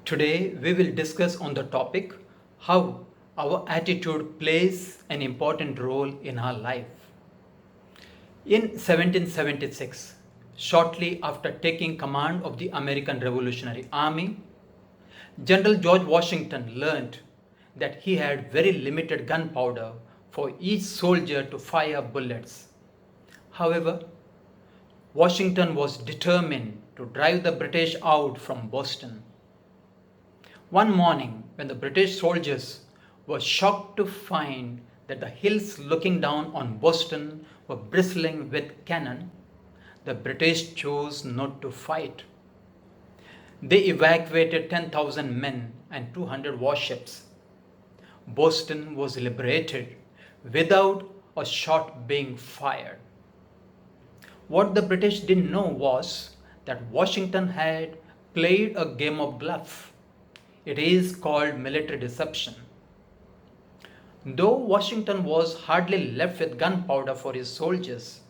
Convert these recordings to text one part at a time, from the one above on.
Today we will discuss on the topic how our attitude plays an important role in our life. In 1776, shortly after taking command of the American Revolutionary Army, General George Washington learned that he had very limited gunpowder for each soldier to fire bullets. However, Washington was determined to drive the British out from Boston. One morning, when the British soldiers were shocked to find that the hills looking down on Boston were bristling with cannon, the British chose not to fight. They evacuated 10,000 men and 200 warships. Boston was liberated without a shot being fired. What the British didn't know was that Washington had played a game of bluff. It is called military deception. Though Washington was hardly left with gunpowder for his soldiers,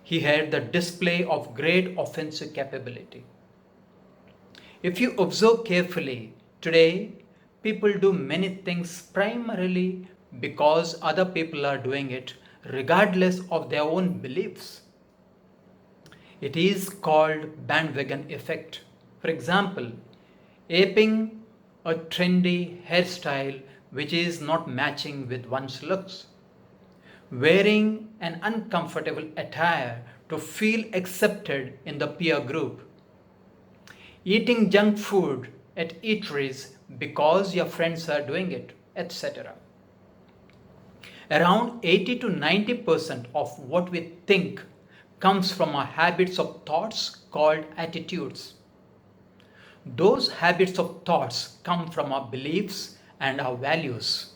he had the display of great offensive capability. If you observe carefully, today people do many things primarily because other people are doing it regardless of their own beliefs. It is called bandwagon effect. For example, aping a trendy hairstyle which is not matching with one's looks, wearing an uncomfortable attire to feel accepted in the peer group, eating junk food at eateries because your friends are doing it, etc. Around 80 to 90% of what we think comes from our habits of thoughts called attitudes. Those habits of thoughts come from our beliefs and our values.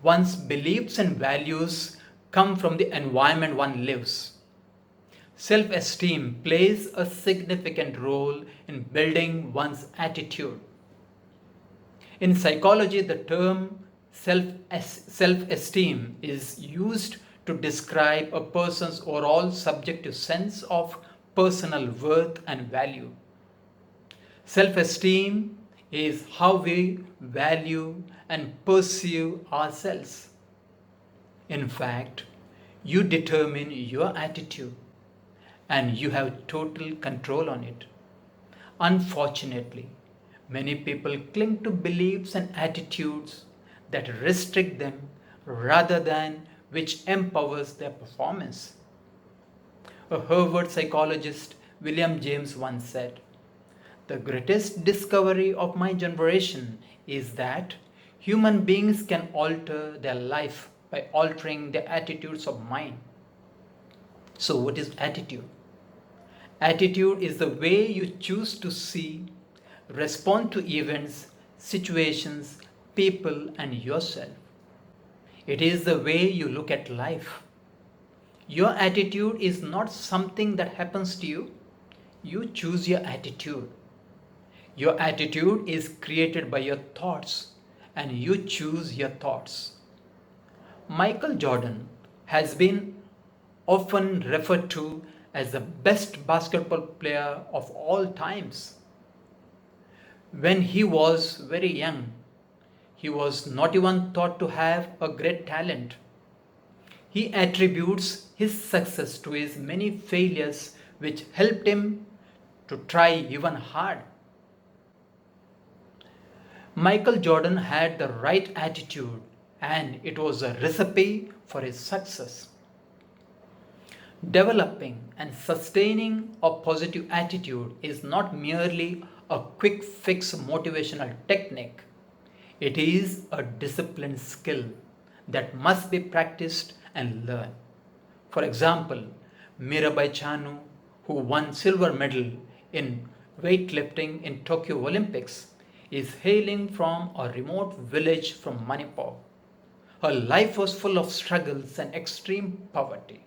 One's beliefs and values come from the environment one lives. Self-esteem plays a significant role in building one's attitude. In psychology, the term self-esteem is used to describe a person's overall subjective sense of personal worth and value. Self-esteem is how we value and perceive ourselves. In fact, you determine your attitude and you have total control on it. Unfortunately, many people cling to beliefs and attitudes that restrict them rather than which empowers their performance. A Harvard psychologist, William James, once said, "The greatest discovery of my generation is that human beings can alter their life by altering their attitudes of mind." So, what is attitude? Attitude is the way you choose to see, respond to events, situations, people, and yourself. It is the way you look at life. Your attitude is not something that happens to you. You choose your attitude. Your attitude is created by your thoughts, and you choose your thoughts. Michael Jordan has been often referred to as the best basketball player of all times. When he was very young, he was not even thought to have a great talent. He attributes his success to his many failures, which helped him to try even hard. Michael Jordan had the right attitude, and it was a recipe for his success. Developing and sustaining a positive attitude is not merely a quick fix motivational technique. It is a disciplined skill that must be practiced and learned. For example, Mirabai Chanu, who won silver medal in weightlifting in Tokyo Olympics, is hailing from a remote village from Manipur. Her life was full of struggles and extreme poverty.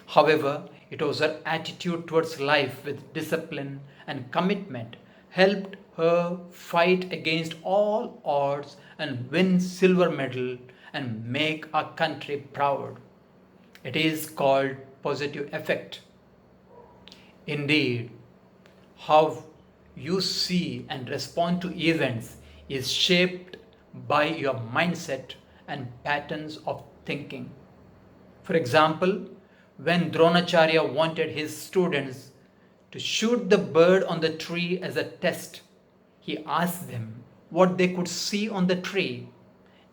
However, it was her attitude towards life with discipline and commitment helped her fight against all odds and win silver medal and make our country proud. It is called positive effect. Indeed, how you see and respond to events is shaped by your mindset and patterns of thinking. For example, when Dronacharya wanted his students to shoot the bird on the tree as a test, he asked them what they could see on the tree.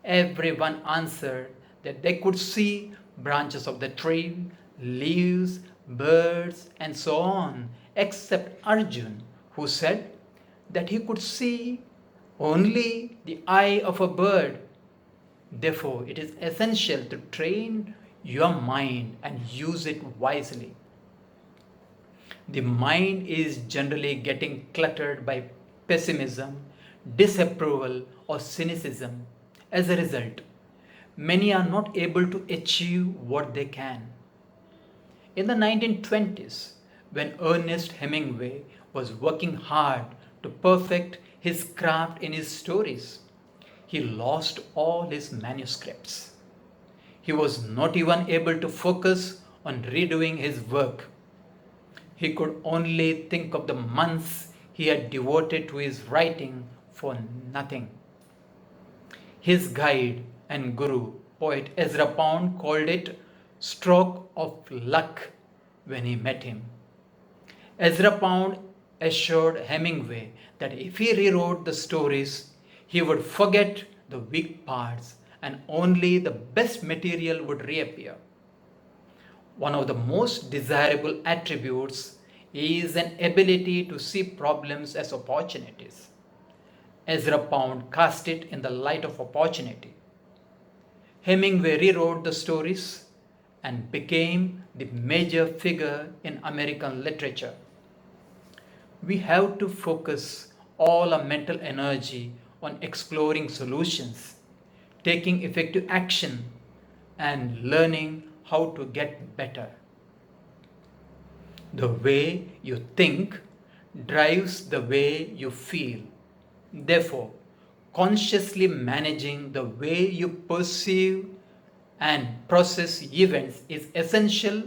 Everyone answered that they could see branches of the tree, leaves, birds, and so on, except Arjun, who said that he could see only the eye of a bird. Therefore, it is essential to train your mind and use it wisely. The mind is generally getting cluttered by pessimism, disapproval, or cynicism. As a result, many are not able to achieve what they can. In the 1920s, when Ernest Hemingway was working hard to perfect his craft in his stories, he lost all his manuscripts. He was not even able to focus on redoing his work. He could only think of the months he had devoted to his writing for nothing. His guide and guru, poet Ezra Pound, called it stroke of luck when he met him. Ezra Pound assured Hemingway that if he rewrote the stories, he would forget the weak parts and only the best material would reappear. One of the most desirable attributes is an ability to see problems as opportunities. Ezra Pound cast it in the light of opportunity. Hemingway rewrote the stories and became the major figure in American literature. We have to focus all our mental energy on exploring solutions, taking effective action, and learning how to get better. The way you think drives the way you feel. Therefore, consciously managing the way you perceive and process events is essential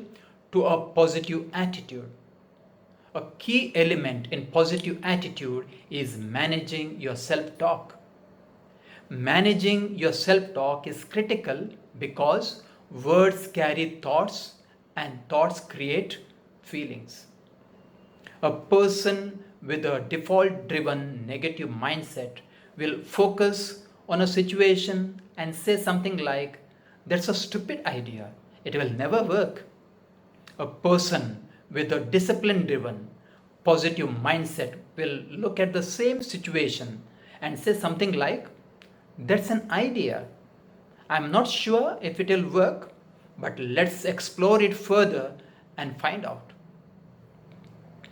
to a positive attitude. A key element in positive attitude is managing your self-talk. Managing your self-talk is critical because words carry thoughts and thoughts create feelings. A person with a default driven negative mindset will focus on a situation and say something like, "That's a stupid idea, it will never work." A person with a discipline driven positive mindset will look at the same situation and say something like, "That's an idea. I'm not sure if it will work, but let's explore it further and find out."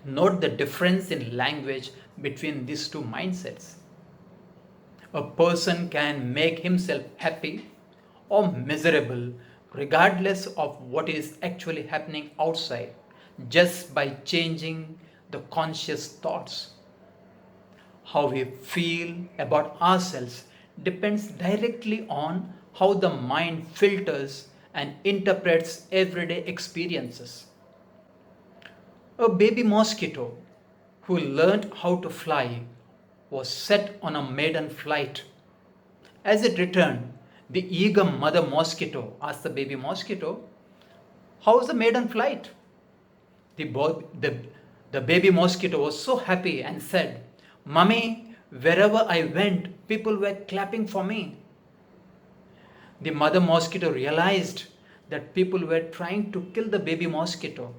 Note the difference in language between these two mindsets. A person can make himself happy or miserable regardless of what is actually happening outside just by changing the conscious thoughts. How we feel about ourselves depends directly on how the mind filters and interprets everyday experiences. A baby mosquito who learned how to fly was set on a maiden flight. As it returned, the eager mother mosquito asked the baby mosquito, "How's the maiden flight?" The baby mosquito was so happy and said, "Mummy, wherever I went, people were clapping for me." The mother mosquito realized that people were trying to kill the baby mosquito.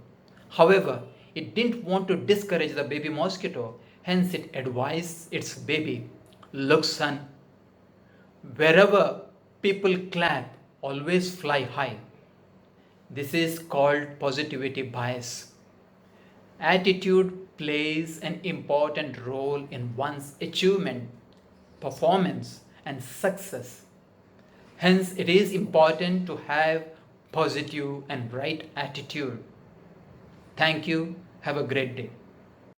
However, it didn't want to discourage the baby mosquito, hence it advised its baby, "Look, son, wherever people clap, always fly high." This is called positivity bias. Attitude plays an important role in one's achievement, performance, and success. Hence, it is important to have positive and right attitude. Thank you. Have a great day.